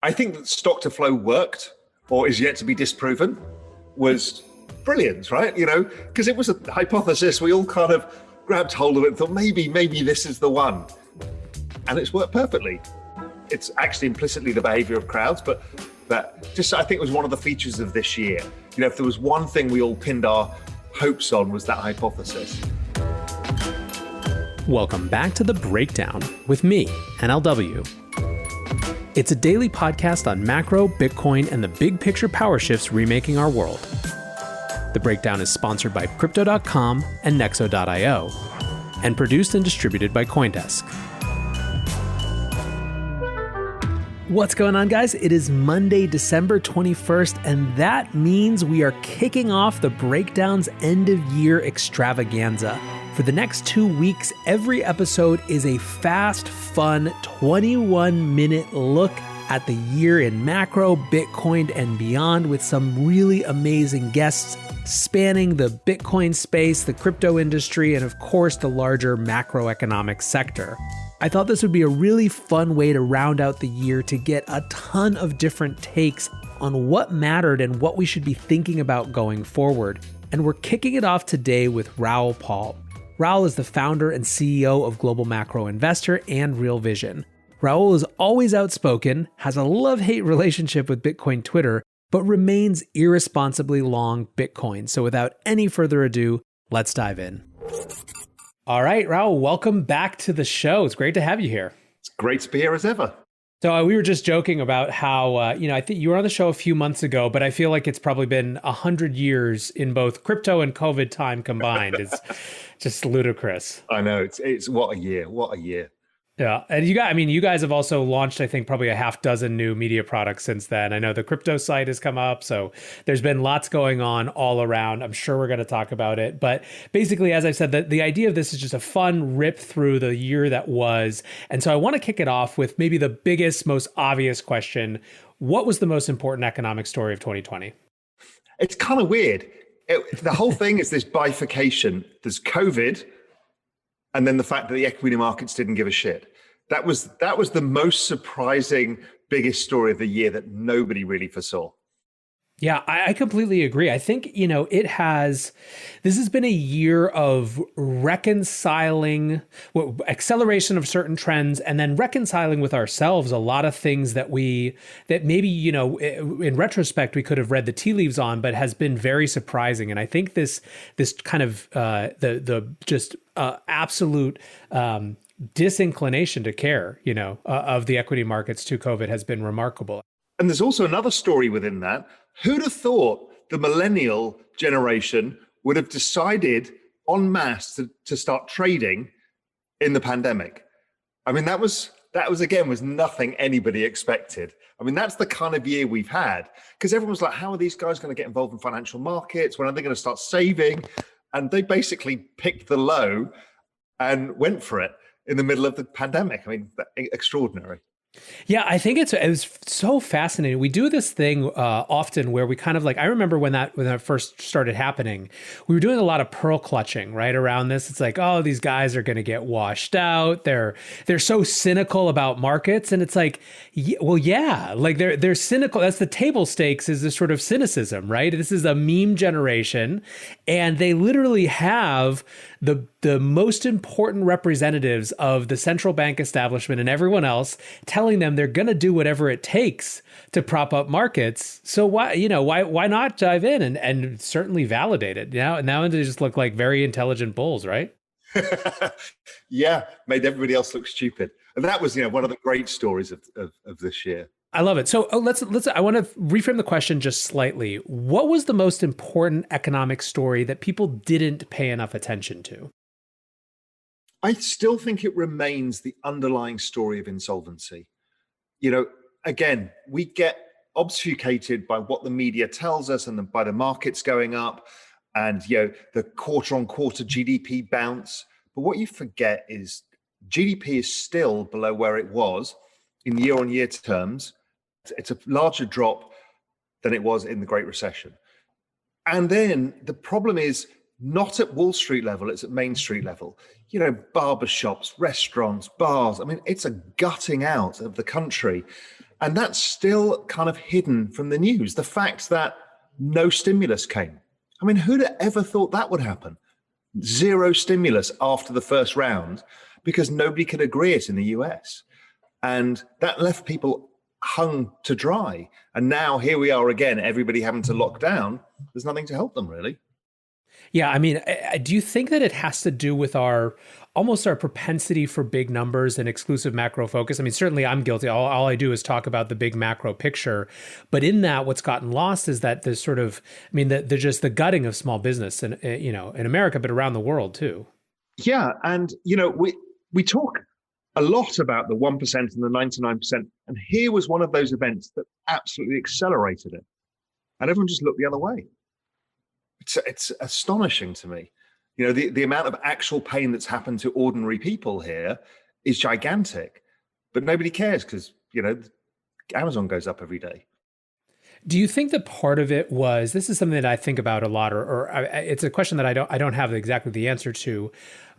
I think that stock to flow worked, or is yet to be disproven, was brilliant, right? Because it was a hypothesis. We all kind of grabbed hold of it and thought, maybe this is the one. And it's worked perfectly. It's actually implicitly the behavior of crowds, but that just, I think, was one of the features of this year. If there was one thing we all pinned our hopes on, was that hypothesis. Welcome back to The Breakdown with me, NLW. It's a daily podcast on macro, Bitcoin, and the big picture power shifts remaking our world. The Breakdown is sponsored by Crypto.com and Nexo.io, and produced and distributed by CoinDesk. What's going on, guys? It is Monday, December 21st, and that means we are kicking off the Breakdown's end-of-year extravaganza. For the next 2 weeks, every episode is a fast, fun, 21-minute look at the year in macro, Bitcoin, and beyond, with some really amazing guests spanning the Bitcoin space, the crypto industry, and of course, the larger macroeconomic sector. I thought this would be a really fun way to round out the year, to get a ton of different takes on what mattered and what we should be thinking about going forward. And we're kicking it off today with Raoul Pal. Raoul is the founder and CEO of Global Macro Investor and Real Vision. Raoul is always outspoken, has a love-hate relationship with Bitcoin Twitter, but remains irresponsibly long Bitcoin. So without any further ado, let's dive in. All right, Raoul, welcome back to the show. It's great to have you here. It's great to be here as ever. So we were just joking about how, I think you were on the show a few months ago, but I feel like it's probably been 100 years in both crypto and COVID time combined. It's just ludicrous. I know. It's what a year. What a year. Yeah. And you guys have also launched, I think, probably a half dozen new media products since then. I know the crypto site has come up. So there's been lots going on all around. I'm sure we're going to talk about it. But basically, as I said, the idea of this is just a fun rip through the year that was. And so I want to kick it off with maybe the biggest, most obvious question. What was the most important economic story of 2020? It's kind of weird. The whole thing is this bifurcation. There's COVID, and then the fact that the equity markets didn't give a shit. That was the most surprising, biggest story of the year that nobody really foresaw. Yeah, I completely agree. I think, this has been a year of reconciling, acceleration of certain trends, and then reconciling with ourselves a lot of things that maybe, in retrospect, we could have read the tea leaves on, but has been very surprising. And I think this kind of absolute disinclination to care, of the equity markets to COVID has been remarkable. And there's also another story within that. Who'd have thought the millennial generation would have decided en masse to start trading in the pandemic? I mean, that was nothing anybody expected. I mean, that's the kind of year we've had, because everyone was like, how are these guys going to get involved in financial markets? When are they going to start saving? And they basically picked the low and went for it in the middle of the pandemic. I mean, extraordinary. Yeah, I think it was so fascinating. We do this thing often where we kind of I remember when that first started happening, we were doing a lot of pearl clutching right around this. It's like, oh, these guys are going to get washed out. They're so cynical about markets. And it's like, they're cynical. That's the table stakes, is this sort of cynicism, right? This is a meme generation, and they literally have the most important representatives of the central bank establishment and everyone else telling them they're going to do whatever it takes to prop up markets. So why not dive in and certainly validate it? Now they just look like very intelligent bulls, right? Yeah, made everybody else look stupid. And that was, one of the great stories of this year. I love it. So let's. I want to reframe the question just slightly. What was the most important economic story that people didn't pay enough attention to? I still think it remains the underlying story of insolvency. Again, we get obfuscated by what the media tells us and by the markets going up and, the quarter-on-quarter GDP bounce. But what you forget is GDP is still below where it was in year-on-year terms. It's a larger drop than it was in the Great Recession. And then the problem is not at Wall Street level, it's at Main Street level. Barbershops, restaurants, bars. I mean, it's a gutting out of the country. And that's still kind of hidden from the news. The fact that no stimulus came. I mean, who'd have ever thought that would happen? Zero stimulus after the first round because nobody could agree it in the US. And that left people hung to dry. And now here we are again, everybody having to lock down. There's nothing to help them, really. Yeah, I mean, do you think that it has to do with our propensity for big numbers and exclusive macro focus? I mean, certainly I'm guilty. All I do is talk about the big macro picture. But in that, what's gotten lost is that there's sort of, I mean, there's just the gutting of small business in, you know, in America, but around the world too. Yeah. And, you know, we talk a lot about the 1% and the 99%. And here was one of those events that absolutely accelerated it. And everyone just looked the other way. It's astonishing to me. You know, the amount of actual pain that's happened to ordinary people here is gigantic, but nobody cares because, you know, Amazon goes up every day. Do you think that part of it was, this is something that I think about a lot, or it's a question that I don't have exactly the answer to,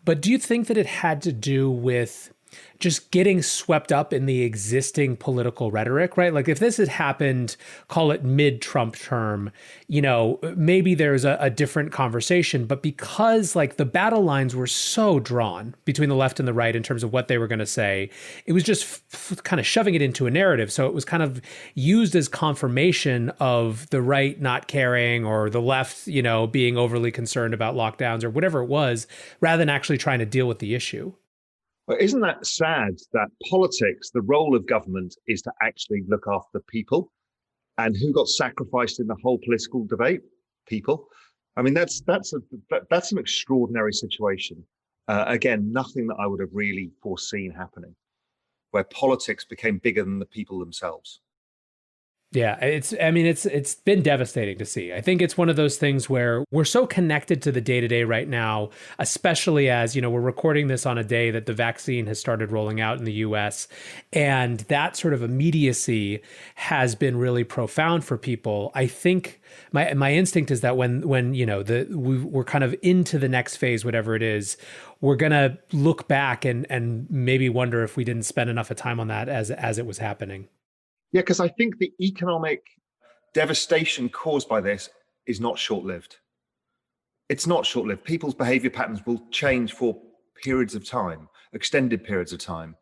but do you think that it had to do with just getting swept up in the existing political rhetoric, right? Like if this had happened, call it mid-Trump term, you know, maybe there's a different conversation, but because like the battle lines were so drawn between the left and the right in terms of what they were going to say, it was just kind of shoving it into a narrative. So it was kind of used as confirmation of the right not caring or the left, you know, being overly concerned about lockdowns or whatever it was, rather than actually trying to deal with the issue. Well, isn't that sad that politics, the role of government is to actually look after the people, and who got sacrificed in the whole political debate? People. I mean, that's an extraordinary situation. Again, nothing that I would have really foreseen happening, where politics became bigger than the people themselves. Yeah, it's been devastating to see. I think it's one of those things where we're so connected to the day-to-day right now, especially as, you know, we're recording this on a day that the vaccine has started rolling out in the US. And that sort of immediacy has been really profound for people. I think my instinct is that when you know, we're kind of into the next phase, whatever it is, we're going to look back and maybe wonder if we didn't spend enough of time on that as it was happening. Yeah, because I think the economic devastation caused by this is not short-lived. It's not short-lived. People's behavior patterns will change for periods of time, extended periods of time.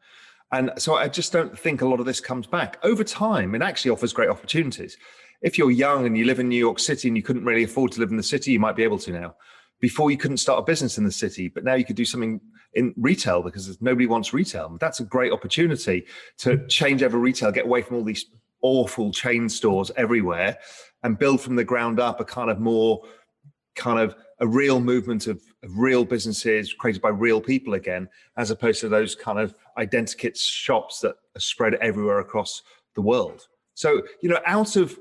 And so I just don't think a lot of this comes back. Over time, it actually offers great opportunities. If you're young and you live in New York City and you couldn't really afford to live in the city, you might be able to now. Before you couldn't start a business in the city, but now you could do something in retail because nobody wants retail. That's a great opportunity to change over retail, get away from all these awful chain stores everywhere and build from the ground up a kind of more kind of a real movement of real businesses created by real people again, as opposed to those kind of identikit shops that are spread everywhere across the world. So, you know, out of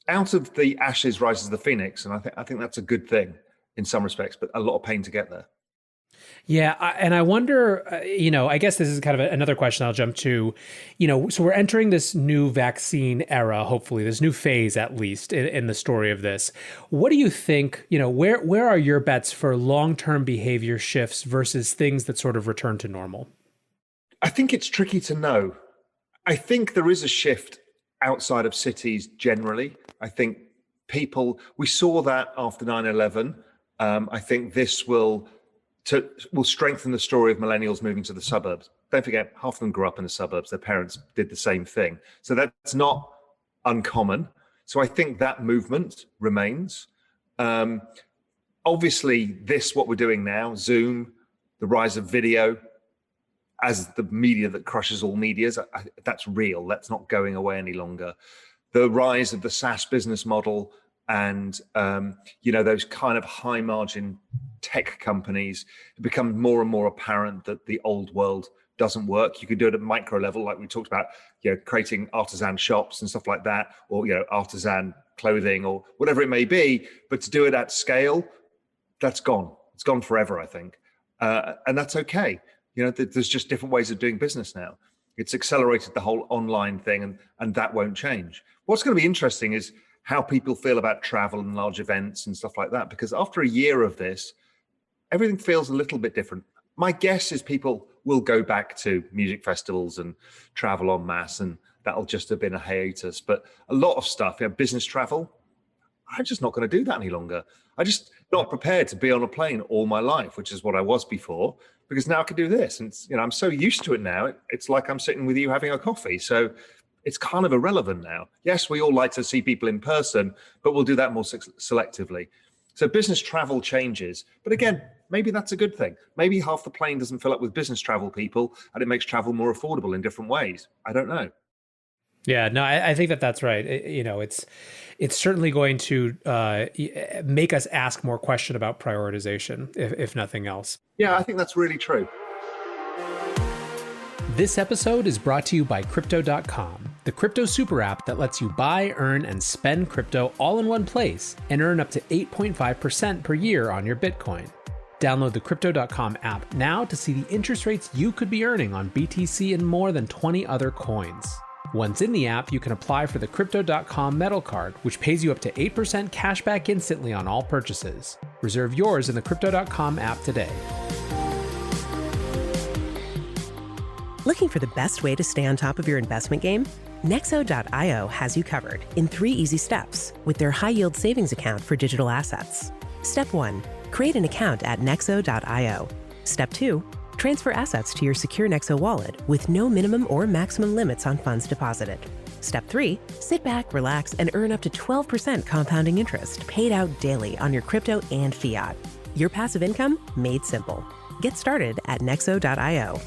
the ashes rises the phoenix. And I think that's a good thing in some respects, but a lot of pain to get there. Yeah. And I wonder, you know, I guess this is kind of another question I'll jump to, you know, so we're entering this new vaccine era, hopefully this new phase, at least in the story of this. What do you think, you know, where are your bets for long-term behavior shifts versus things that sort of return to normal? I think it's tricky to know. I think there is a shift outside of cities generally. I think we saw that after 9/11. I think this will strengthen the story of millennials moving to the suburbs. Don't forget, half of them grew up in the suburbs. Their parents did the same thing. So that's not uncommon. So I think that movement remains. Obviously, what we're doing now, Zoom, the rise of video as the media that crushes all medias, that's real. That's not going away any longer. The rise of the SaaS business model, and you know, those kind of high margin tech companies, it becomes more and more apparent that the old world doesn't work. You could do it at micro level, like we talked about, you know, creating artisan shops and stuff like that, or, you know, artisan clothing or whatever it may be. But to do it at scale, that's gone. It's gone forever, I think. And that's okay. You know, there's just different ways of doing business now. It's accelerated the whole online thing, and that won't change. What's going to be interesting is how people feel about travel and large events and stuff like that. Because after a year of this, everything feels a little bit different. My guess is people will go back to music festivals and travel en masse and that'll just have been a hiatus. But a lot of stuff, business travel, I'm just not going to do that any longer. I'm just not prepared to be on a plane all my life, which is what I was before, because now I can do this. And I'm so used to it now. It's like I'm sitting with you having a coffee. So it's kind of irrelevant now. Yes, we all like to see people in person, but we'll do that more selectively. So business travel changes. But again, maybe that's a good thing. Maybe half the plane doesn't fill up with business travel people and it makes travel more affordable in different ways. I don't know. Yeah, no, I think that's right. It's certainly going to make us ask more question about prioritization, if nothing else. Yeah, I think that's really true. This episode is brought to you by Crypto.com, the crypto super app that lets you buy, earn, and spend crypto all in one place and earn up to 8.5% per year on your Bitcoin. Download the Crypto.com app now to see the interest rates you could be earning on BTC and more than 20 other coins. Once in the app, you can apply for the Crypto.com Metal Card, which pays you up to 8% cash back instantly on all purchases. Reserve yours in the Crypto.com app today. Looking for the best way to stay on top of your investment game? Nexo.io has you covered in 3 easy steps with their high-yield savings account for digital assets. Step 1. Create an account at Nexo.io. Step 2. Transfer assets to your secure Nexo wallet with no minimum or maximum limits on funds deposited. Step 3. Sit back, relax, and earn up to 12% compounding interest paid out daily on your crypto and fiat. Your passive income made simple. Get started at Nexo.io.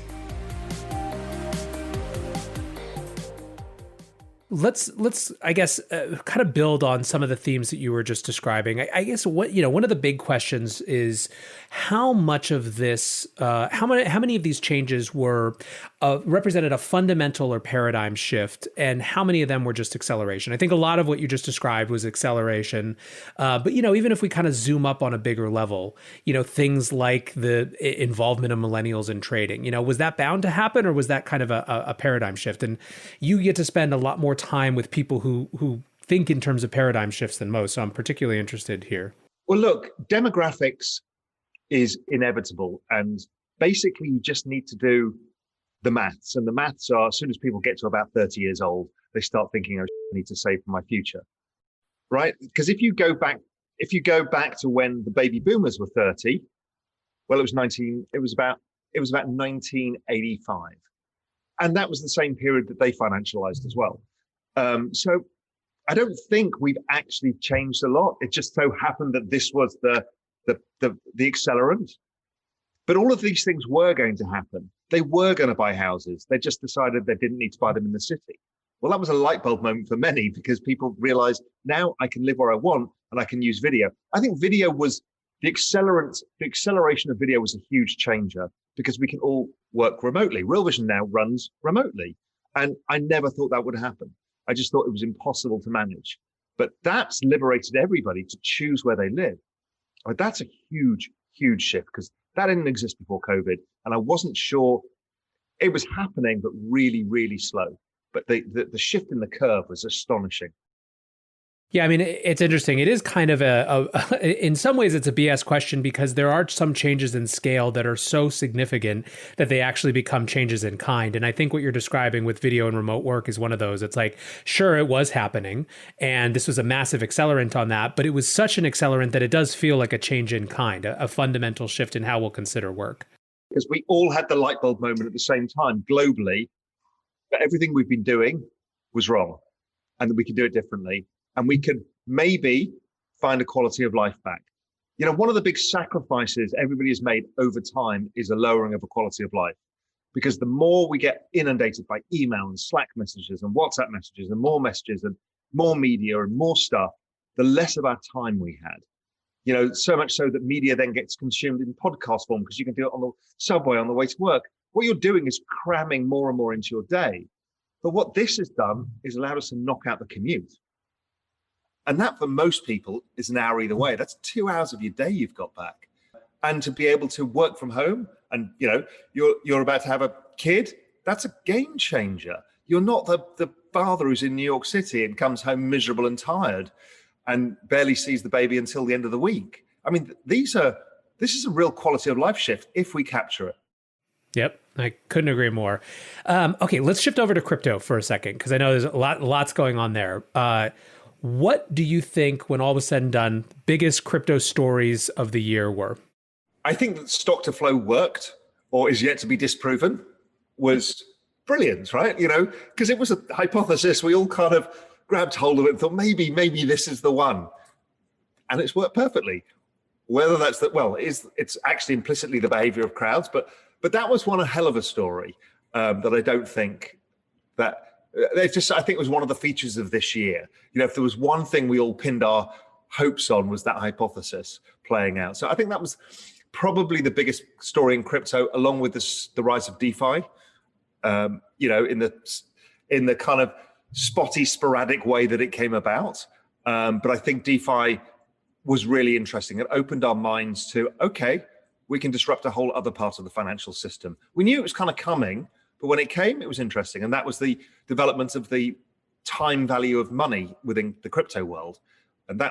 Let's I guess kind of build on some of the themes that you were just describing. I guess what one of the big questions is how much of this, how many of these changes were represented a fundamental or paradigm shift, and how many of them were just acceleration. I think a lot of what you just described was acceleration, but even if we kind of zoom up on a bigger level, things like the involvement of millennials in trading, was that bound to happen, or was that kind of a paradigm shift? And you get to spend a lot more time with people who think in terms of paradigm shifts than most. So I'm particularly interested here. Well, look, demographics is inevitable. And basically, you just need to do the maths. And the maths are, as soon as people get to about 30 years old, they start thinking, I need to save for my future. Right? Because if you go back to when the baby boomers were 30, well, it was about 1985. And that was the same period that they financialized as well. So I don't think we've actually changed a lot. It just so happened that this was the accelerant. But all of these things were going to happen. They were going to buy houses. They just decided they didn't need to buy them in the city. Well, that was a light bulb moment for many, because people realized now I can live where I want and I can use video. I think video was the accelerant. The acceleration of video was a huge changer because we can all work remotely. Real Vision now runs remotely. And I never thought that would happen. I just thought it was impossible to manage. But that's liberated everybody to choose where they live. That's a huge, huge shift, because that didn't exist before COVID. And I wasn't sure it was happening, but really, really slow. But the shift in the curve was astonishing. Yeah, I mean, it's interesting. It is kind of in some ways, it's a BS question, because there are some changes in scale that are so significant that they actually become changes in kind. And I think what you're describing with video and remote work is one of those. It's like, sure, it was happening, and this was a massive accelerant on that, but it was such an accelerant that it does feel like a change in kind, a fundamental shift in how we'll consider work. Because we all had the light bulb moment at the same time globally, but everything we've been doing was wrong, and that we could do it differently. And we could maybe find a quality of life back. One of the big sacrifices everybody has made over time is a lowering of a quality of life. Because the more we get inundated by email and Slack messages and WhatsApp messages and more media and more stuff, the less of our time we had. So much so that media then gets consumed in podcast form, because you can do it on the subway on the way to work. What you're doing is cramming more and more into your day. But what this has done is allowed us to knock out the commute. And that, for most people, is an hour either way. That's 2 hours of your day you've got back. And to be able to work from home, and you're about to have a kid, that's a game changer. You're not the father who's in New York City and comes home miserable and tired and barely sees the baby until the end of the week. I mean, this is a real quality of life shift if we capture it. Yep, I couldn't agree more. Okay, let's shift over to crypto for a second, because I know there's lots going on there. What do you think, when all was said and done, biggest crypto stories of the year were? I think that stock to flow worked, or is yet to be disproven, was brilliant, right? Because it was a hypothesis. We all kind of grabbed hold of it and thought, maybe this is the one. And it's worked perfectly. Whether that's it's actually implicitly the behavior of crowds, but that was one hell of a story that I don't think that I think it was one of the features of this year. If there was one thing we all pinned our hopes on, was that hypothesis playing out. So I think that was probably the biggest story in crypto, along with the rise of DeFi. In the kind of spotty, sporadic way that it came about. But I think DeFi was really interesting. It opened our minds to, okay, we can disrupt a whole other part of the financial system. We knew it was kind of coming, but when it came, it was interesting. And that was the development of the time value of money within the crypto world. And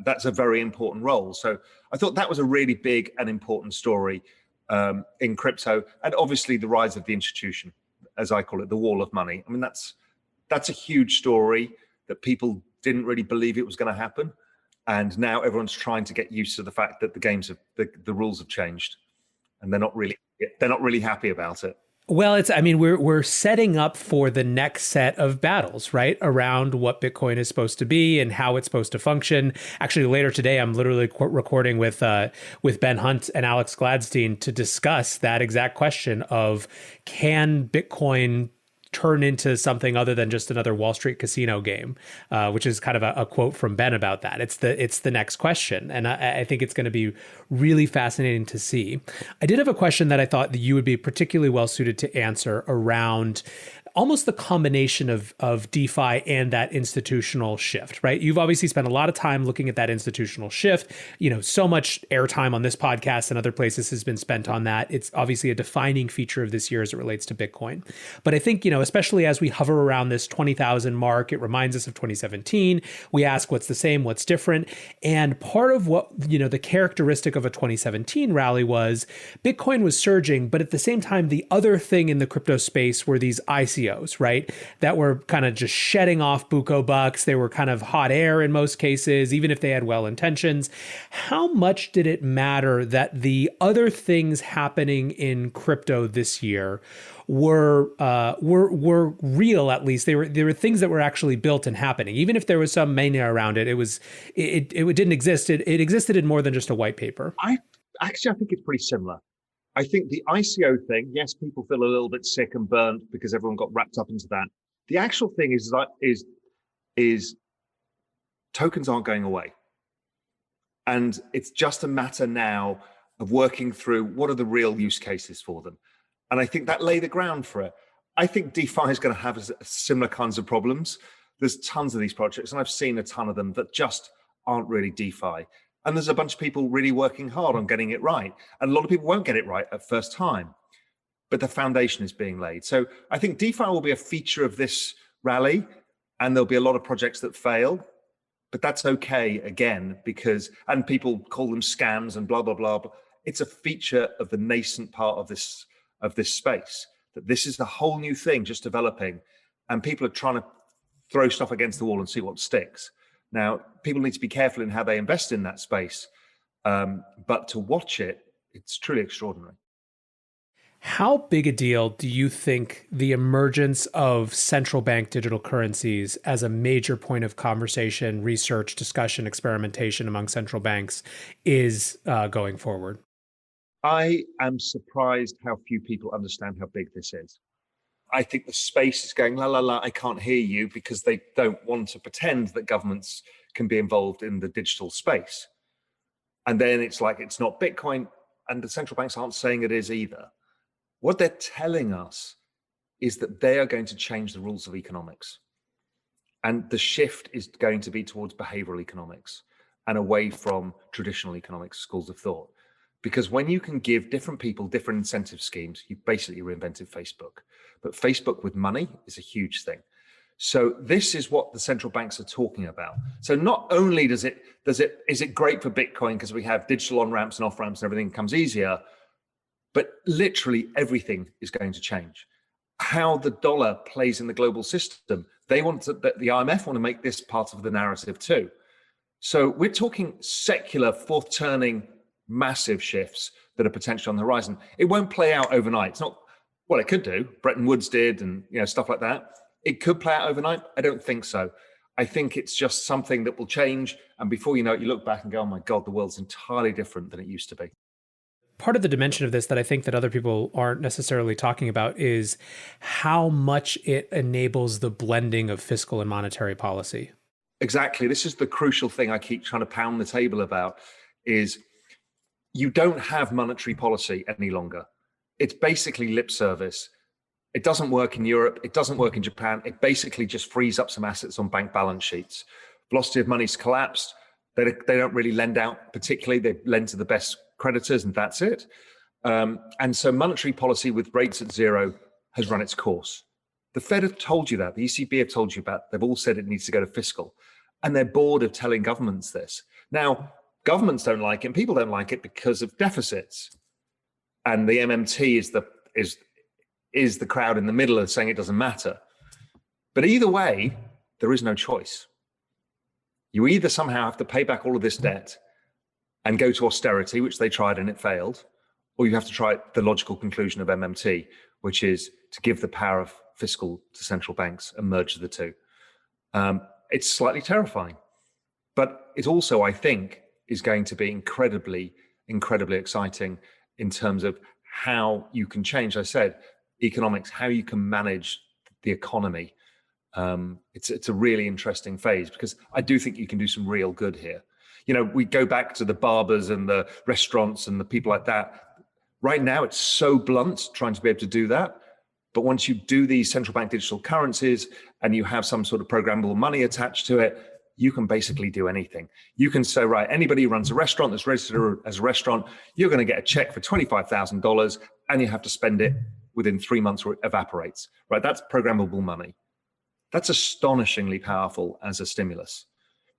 that's a very important role. So I thought that was a really big and important story in crypto. And obviously the rise of the institution, as I call it, the wall of money. I mean, that's a huge story that people didn't really believe it was going to happen. And now everyone's trying to get used to the fact that the rules have changed, and they're not really happy about it. Well, we're setting up for the next set of battles, right? Around what Bitcoin is supposed to be and how it's supposed to function. Actually, later today, I'm literally recording with Ben Hunt and Alex Gladstein to discuss that exact question of, can Bitcoin turn into something other than just another Wall Street casino game, which is kind of a quote from Ben about that. It's the next question. And I think it's going to be really fascinating to see. I did have a question that I thought that you would be particularly well suited to answer around almost the combination of DeFi and that institutional shift, right? You've obviously spent a lot of time looking at that institutional shift. So much airtime on this podcast and other places has been spent on that. It's obviously a defining feature of this year as it relates to Bitcoin. But I think, especially as we hover around this 20,000 mark, it reminds us of 2017. We ask what's the same, what's different. And part of what, the characteristic of a 2017 rally was Bitcoin was surging, but at the same time, the other thing in the crypto space were these ICOs, right? That were kind of just shedding off buco bucks. They were kind of hot air in most cases, even if they had well intentions. How much did it matter that the other things happening in crypto this year were real? At least they were things that were actually built and happening. Even if there was some mania around it, it didn't exist. It existed in more than just a white paper. I think it's pretty similar. I think the ICO thing, yes, people feel a little bit sick and burnt because everyone got wrapped up into that. The actual thing is tokens aren't going away. And it's just a matter now of working through what are the real use cases for them. And I think that lay the ground for it. I think DeFi is going to have similar kinds of problems. There's tons of these projects, and I've seen a ton of them that just aren't really DeFi. And there's a bunch of people really working hard on getting it right. And a lot of people won't get it right at first time, but the foundation is being laid. So I think DeFi will be a feature of this rally, and there'll be a lot of projects that fail, but that's okay again, and people call them scams and blah, blah, blah. But it's a feature of the nascent part of this space, that this is a whole new thing just developing, and people are trying to throw stuff against the wall and see what sticks. Now, people need to be careful in how they invest in that space, but to watch it, it's truly extraordinary. How big a deal do you think the emergence of central bank digital currencies as a major point of conversation, research, discussion, experimentation among central banks is going forward? I am surprised how few people understand how big this is. I think the space is going, la, la, la, I can't hear you, because they don't want to pretend that governments can be involved in the digital space. And then it's like, it's not Bitcoin, and the central banks aren't saying it is either. What they're telling us is that they are going to change the rules of economics. And the shift is going to be towards behavioral economics and away from traditional economics schools of thought. Because when you can give different people different incentive schemes, you basically reinvented Facebook. But Facebook with money is a huge thing. So this is what the central banks are talking about. So not only is it great for Bitcoin because we have digital on-ramps and off-ramps and everything comes easier, But literally everything is going to change. How the dollar plays in the global system, the IMF want to make this part of the narrative too. So we're talking secular, fourth-turning, massive shifts that are potentially on the horizon. It won't play out overnight. It's not, well, it could do. Bretton Woods did, and stuff like that. It could play out overnight. I don't think so. I think it's just something that will change. And before you know it, you look back and go, oh my God, the world's entirely different than it used to be. Part of the dimension of this that I think that other people aren't necessarily talking about is how much it enables the blending of fiscal and monetary policy. Exactly. This is the crucial thing I keep trying to pound the table about, is you don't have monetary policy any longer. It's basically lip service. It doesn't work in Europe. It doesn't work in Japan. It basically just frees up some assets on bank balance sheets. Velocity of money's collapsed. They don't really lend out particularly. They lend to the best creditors, and that's it. And so monetary policy with rates at zero has run its course. The Fed have told you that. The ECB have told you about. They've all said it needs to go to fiscal. And they're bored of telling governments this. Now, governments don't like it, and people don't like it because of deficits. And the MMT is the crowd in the middle of saying it doesn't matter. But either way, there is no choice. You either somehow have to pay back all of this debt and go to austerity, which they tried and it failed, or you have to try the logical conclusion of MMT, which is to give the power of fiscal to central banks and merge the two. It's slightly terrifying, but it also, I think, is going to be incredibly, incredibly exciting in terms of how you can change, I said, economics, how you can manage the economy. It's a really interesting phase, because I do think you can do some real good here. We go back to the barbers and the restaurants and the people like that. Right now, it's so blunt trying to be able to do that. But once you do these central bank digital currencies and you have some sort of programmable money attached to it, you can basically do anything. You can say, right, anybody who runs a restaurant that's registered as a restaurant, you're going to get a check for $25,000 and you have to spend it within 3 months or it evaporates, right? That's programmable money. That's astonishingly powerful as a stimulus,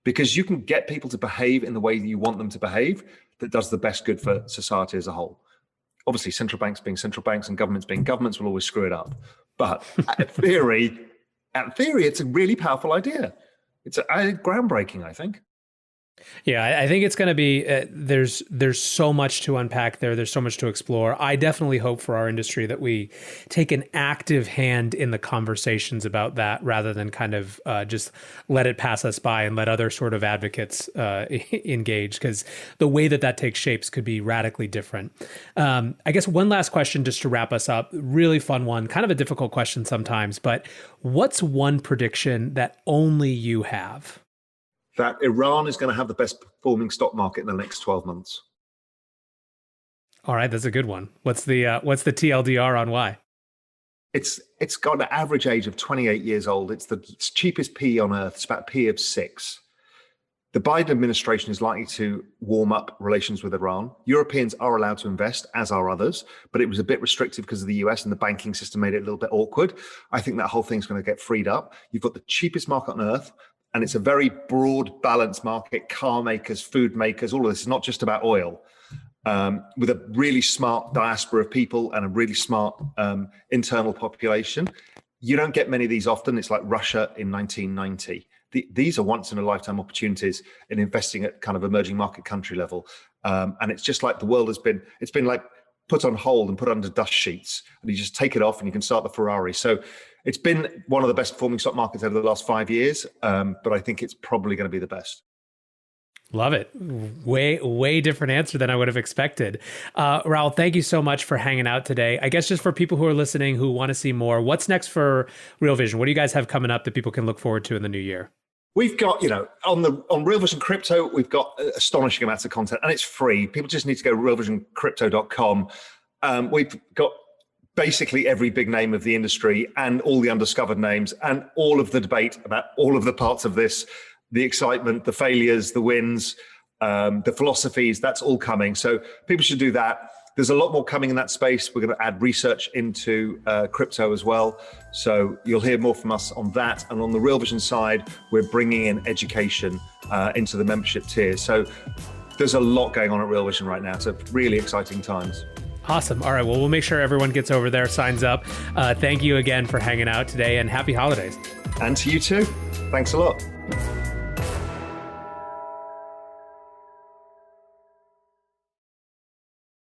because you can get people to behave in the way that you want them to behave that does the best good for society as a whole. Obviously, central banks being central banks and governments being governments will always screw it up. But in theory, it's a really powerful idea. It's groundbreaking, I think. Yeah, I think it's going to be, there's so much to unpack there. There's so much to explore. I definitely hope for our industry that we take an active hand in the conversations about that, rather than kind of just let it pass us by and let other sort of advocates engage, because the way that takes shapes could be radically different. I guess one last question just to wrap us up, really fun one, kind of a difficult question sometimes, but what's one prediction that only you have? That Iran is going to have the best performing stock market in the next 12 months. All right, that's a good one. What's the TLDR on why? It's got an average age of 28 years old. It's the cheapest PE on earth. It's about a PE of 6. The Biden administration is likely to warm up relations with Iran. Europeans are allowed to invest, as are others, but it was a bit restrictive because of the US, and the banking system made it a little bit awkward. I think that whole thing's going to get freed up. You've got the cheapest market on earth, and it's a very broad, balanced market. Car makers, food makers, all of this is not just about oil. With a really smart diaspora of people and a really smart internal population. You don't get many of these often. It's like Russia in 1990. These are once in a lifetime opportunities in investing at kind of emerging market country level. And it's just like the world it's been like put on hold and put under dust sheets, and you just take it off and you can start the Ferrari. So it's been one of the best performing stock markets over the last 5 years, but I think it's probably going to be the best. Love it. Way different answer than I would have expected. Raoul, thank you so much for hanging out today. I guess just for people who are listening who want to see more, what's next for Real Vision? What do you guys have coming up that people can look forward to in the new year? We've got, on Real Vision Crypto, we've got astonishing amounts of content, and it's free. People just need to go to realvisioncrypto.com. We've got basically every big name of the industry and all the undiscovered names and all of the debate about all of the parts of this, the excitement, the failures, the wins, the philosophies, that's all coming. So people should do that. There's a lot more coming in that space. We're going to add research into crypto as well. So you'll hear more from us on that. And on the Real Vision side, we're bringing in education into the membership tier. So there's a lot going on at Real Vision right now. So really exciting times. Awesome. All right. Well, we'll make sure everyone gets over there, signs up. Thank you again for hanging out today, and happy holidays. And to you too. Thanks a lot.